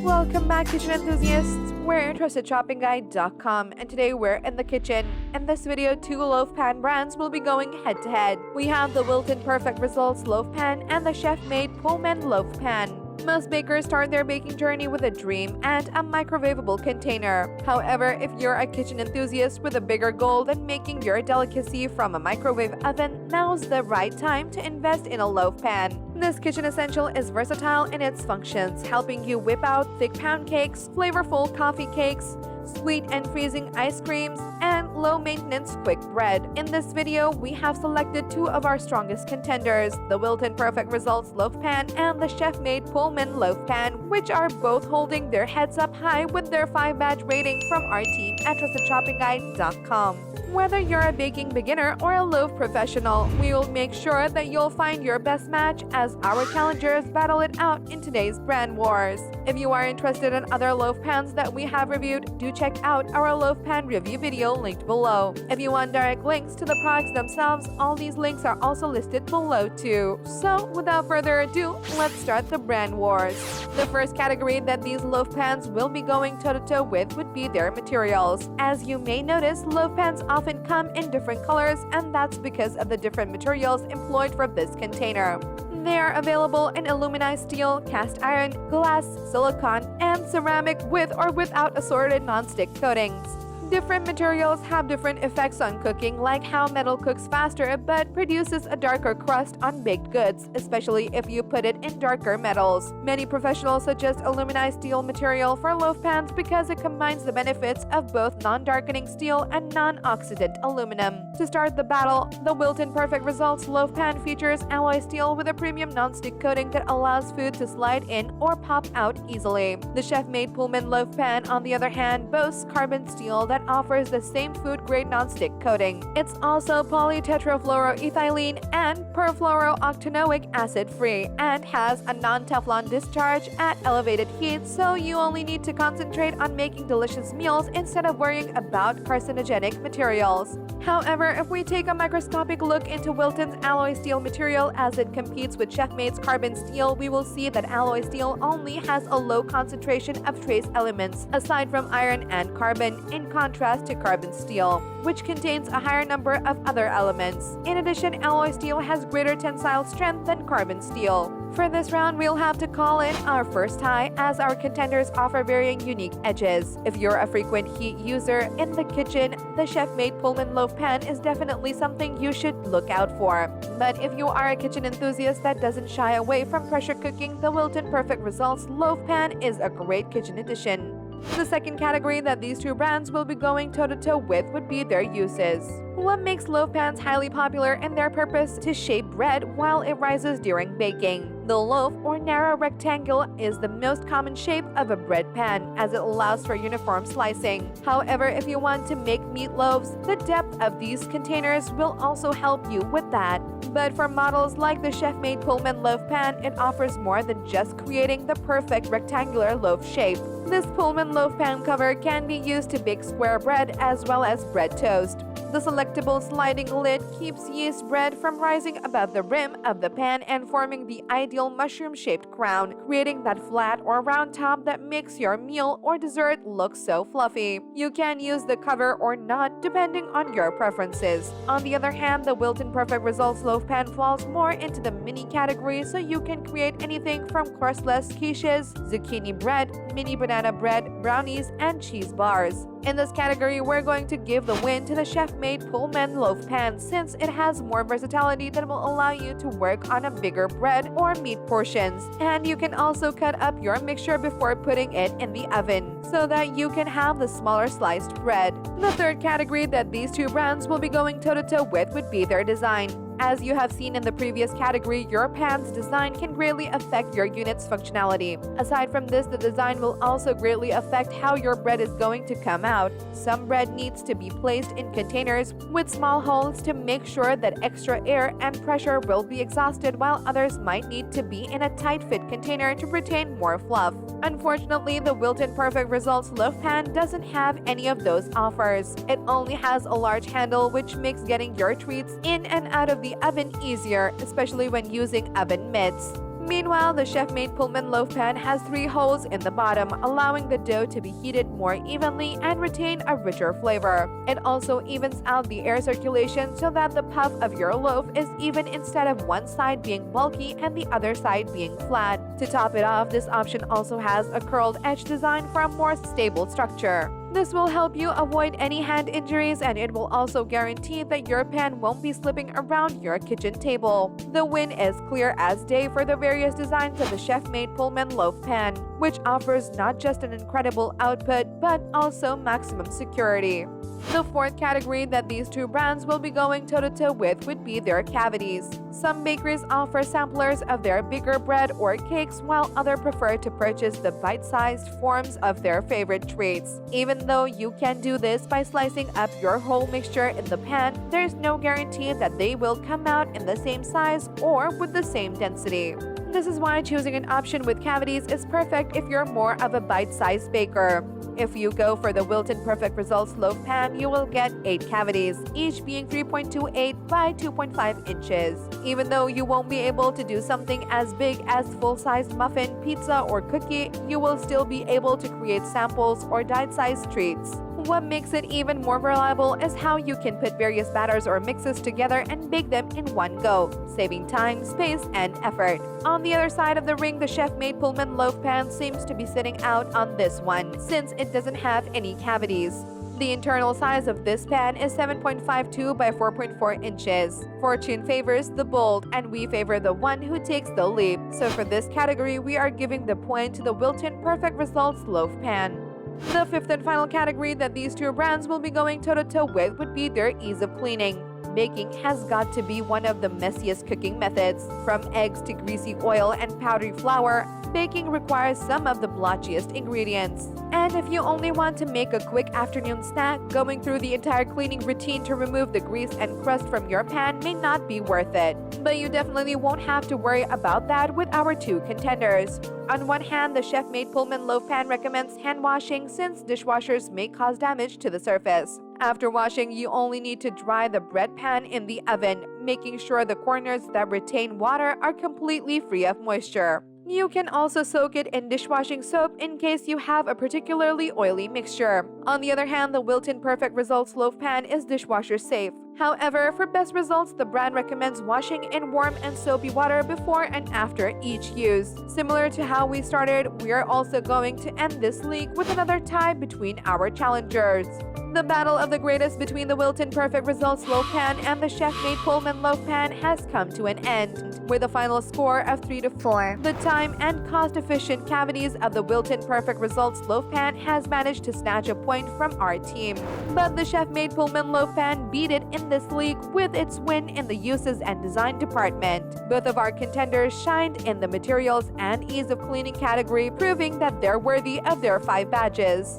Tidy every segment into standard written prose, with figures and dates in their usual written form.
Welcome back, kitchen enthusiasts. We're your trusted shoppingguide.com, and today we're in the kitchen. In this video, two loaf pan brands will be going head to head. We have the Wilton Perfect Results Loaf Pan and the CHEFMADE Pullman Loaf Pan. Most bakers start their baking journey with a dream and a microwavable container. However, if you're a kitchen enthusiast with a bigger goal than making your delicacy from a microwave oven, now's the right time to invest in a loaf pan. This kitchen essential is versatile in its functions, helping you whip out thick pound cakes, flavorful coffee cakes, sweet and freezing ice creams, and low-maintenance quick bread. In this video, we have selected two of our strongest contenders, the Wilton Perfect Results Loaf Pan and the CHEFMADE Pullman Loaf Pan, which are both holding their heads up high with their 5-badge rating from our team at TrustedShoppingGuide.com. Whether you're a baking beginner or a loaf professional, we will make sure that you'll find your best match as our challengers battle it out in today's brand wars. If you are interested in other loaf pans that we have reviewed, do check out our loaf pan review video linked below. If you want direct links to the products themselves, all these links are also listed below too. So without further ado, let's start the brand wars. The first category that these loaf pans will be going toe-to-toe with would be their materials. As you may notice, loaf pans often come in different colors, and that's because of the different materials employed for this container. They are available in aluminized steel, cast iron, glass, silicone, and ceramic with or without assorted non-stick coatings. Different materials have different effects on cooking, like how metal cooks faster but produces a darker crust on baked goods, especially if you put it in darker metals. Many professionals suggest aluminized steel material for loaf pans because it combines the benefits of both non-darkening steel and non-oxidant aluminum. To start the battle, the Wilton Perfect Results Loaf Pan features alloy steel with a premium non-stick coating that allows food to slide in or pop out easily. The CHEFMADE Pullman Loaf Pan, on the other hand, boasts carbon steel that offers the same food-grade non-stick coating. It's also polytetrafluoroethylene and perfluorooctanoic acid-free and has a non-Teflon discharge at elevated heat, so you only need to concentrate on making delicious meals instead of worrying about carcinogenic materials. However, if we take a microscopic look into Wilton's alloy steel material as it competes with CHEFMADE's carbon steel, we will see that alloy steel only has a low concentration of trace elements, aside from iron and carbon, in contrast to carbon steel, which contains a higher number of other elements. In addition, alloy steel has greater tensile strength than carbon steel. For this round, we'll have to call in our first tie, as our contenders offer varying unique edges. If you're a frequent heat user in the kitchen, the CHEFMADE Pullman Loaf Pan is definitely something you should look out for. But if you are a kitchen enthusiast that doesn't shy away from pressure cooking, the Wilton Perfect Results Loaf Pan is a great kitchen addition. The second category that these two brands will be going toe-to-toe with would be their uses. What makes loaf pans highly popular in their purpose to shape bread while it rises during baking? The loaf or narrow rectangle is the most common shape of a bread pan, as it allows for uniform slicing. However, if you want to make meatloaves, the depth of these containers will also help you with that. But for models like the CHEFMADE Pullman Loaf Pan, it offers more than just creating the perfect rectangular loaf shape. This Pullman Loaf Pan cover can be used to bake square bread as well as bread toast. The selectable sliding lid keeps yeast bread from rising above the rim of the pan and forming the ideal mushroom-shaped crown, creating that flat or round top that makes your meal or dessert look so fluffy. You can use the cover or not, depending on your preferences. On the other hand, the Wilton Perfect Results Loaf Pan falls more into the mini category, so you can create anything from crustless quiches, zucchini bread, mini banana bread, brownies, and cheese bars. In this category, we're going to give the win to the CHEFMADE Pullman Loaf Pan, since it has more versatility that will allow you to work on a bigger bread or meat portions. And you can also cut up your mixture before putting it in the oven, so that you can have the smaller sliced bread. The third category that these two brands will be going toe-to-toe with would be their design. As you have seen in the previous category, your pan's design can greatly affect your unit's functionality. Aside from this, the design will also greatly affect how your bread is going to come out. Some bread needs to be placed in containers with small holes to make sure that extra air and pressure will be exhausted, while others might need to be in a tight-fit container to retain more fluff. Unfortunately, the Wilton Perfect Results Loaf Pan doesn't have any of those offers. It only has a large handle, which makes getting your treats in and out of the oven easier, especially when using oven mitts. Meanwhile, the CHEFMADE Pullman Loaf Pan has 3 holes in the bottom, allowing the dough to be heated more evenly and retain a richer flavor. It also evens out the air circulation so that the puff of your loaf is even instead of one side being bulky and the other side being flat. To top it off, this option also has a curled edge design for a more stable structure. This will help you avoid any hand injuries, and it will also guarantee that your pan won't be slipping around your kitchen table. The win is clear as day for the various designs of the CHEFMADE Pullman Loaf Pan, which offers not just an incredible output but also maximum security. The fourth category that these 2 brands will be going toe-to-toe with would be their cavities. Some bakeries offer samplers of their bigger bread or cakes, while others prefer to purchase the bite-sized forms of their favorite treats. Even though you can do this by slicing up your whole mixture in the pan, there's no guarantee that they will come out in the same size or with the same density. This is why choosing an option with cavities is perfect if you're more of a bite-sized baker. If you go for the Wilton Perfect Results Loaf Pan, you will get 8 cavities, each being 3.28 by 2.5 inches. Even though you won't be able to do something as big as full-size muffin, pizza, or cookie, you will still be able to create samples or diet-sized treats. What makes it even more reliable is how you can put various batters or mixes together and bake them in one go, saving time, space, and effort. On the other side of the ring, the CHEFMADE Pullman Loaf Pan seems to be sitting out on this one, since it doesn't have any cavities. The internal size of this pan is 7.52 by 4.4 inches. Fortune favors the bold, and we favor the one who takes the leap. So for this category, we are giving the point to the Wilton Perfect Results Loaf Pan. The fifth and final category that these 2 brands will be going toe-to-toe with would be their ease of cleaning. Baking has got to be one of the messiest cooking methods. From eggs to greasy oil and powdery flour, baking requires some of the blotchiest ingredients. And if you only want to make a quick afternoon snack, going through the entire cleaning routine to remove the grease and crust from your pan may not be worth it. But you definitely won't have to worry about that with our 2 contenders. On one hand, the CHEFMADE Pullman Loaf Pan recommends hand washing since dishwashers may cause damage to the surface. After washing, you only need to dry the bread pan in the oven, making sure the corners that retain water are completely free of moisture. You can also soak it in dishwashing soap in case you have a particularly oily mixture. On the other hand, the Wilton Perfect Results Loaf Pan is dishwasher safe. However, for best results, the brand recommends washing in warm and soapy water before and after each use. Similar to how we started, we are also going to end this league with another tie between our challengers. The battle of the greatest between the Wilton Perfect Results Loaf Pan and the CHEFMADE Pullman Loaf Pan has come to an end, with a final score of 3-4. The time and cost-efficient cavities of the Wilton Perfect Results Loaf Pan has managed to snatch a point from our team. But the CHEFMADE Pullman Loaf Pan beat it in this league with its win in the uses and design department. Both of our contenders shined in the materials and ease of cleaning category, proving that they're worthy of their 5 badges.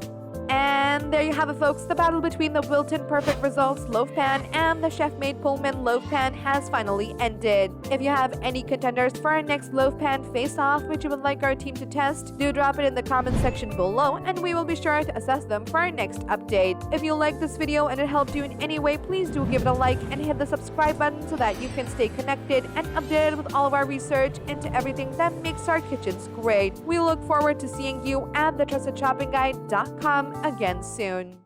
And there you have it, folks. The battle between the Wilton Perfect Results Loaf Pan and the CHEFMADE Pullman Loaf Pan has finally ended. If you have any contenders for our next Loaf Pan face-off which you would like our team to test, do drop it in the comment section below and we will be sure to assess them for our next update. If you liked this video and it helped you in any way, please do give it a like and hit the subscribe button so that you can stay connected and updated with all of our research into everything that makes our kitchens great. We look forward to seeing you at thetrustedshoppingguide.com again soon.